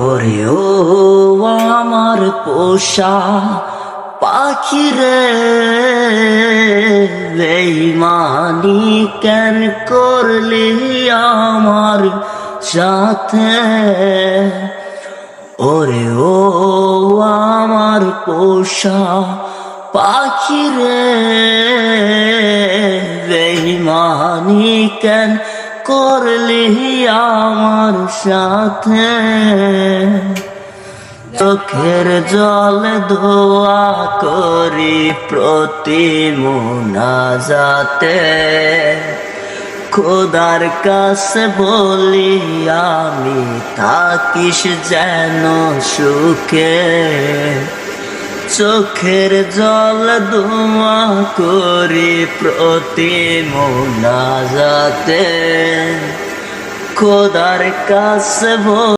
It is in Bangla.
ওরে ও আমার পোষা পাখি রে, বেঈমানি কেন করলি আমার সাথে? ওরে ও আমার পোষা পাখি রে, বেঈমানি কেন করলি আমার সাথে? চোখের জল ধোয়া করি প্রতি মুনাজাতে, খোদার কাছে বলি আমি থাকিস যেন সুখে। চোখের জল ধোয়া করি প্রতি মুনাজাতে, খোদার কাছে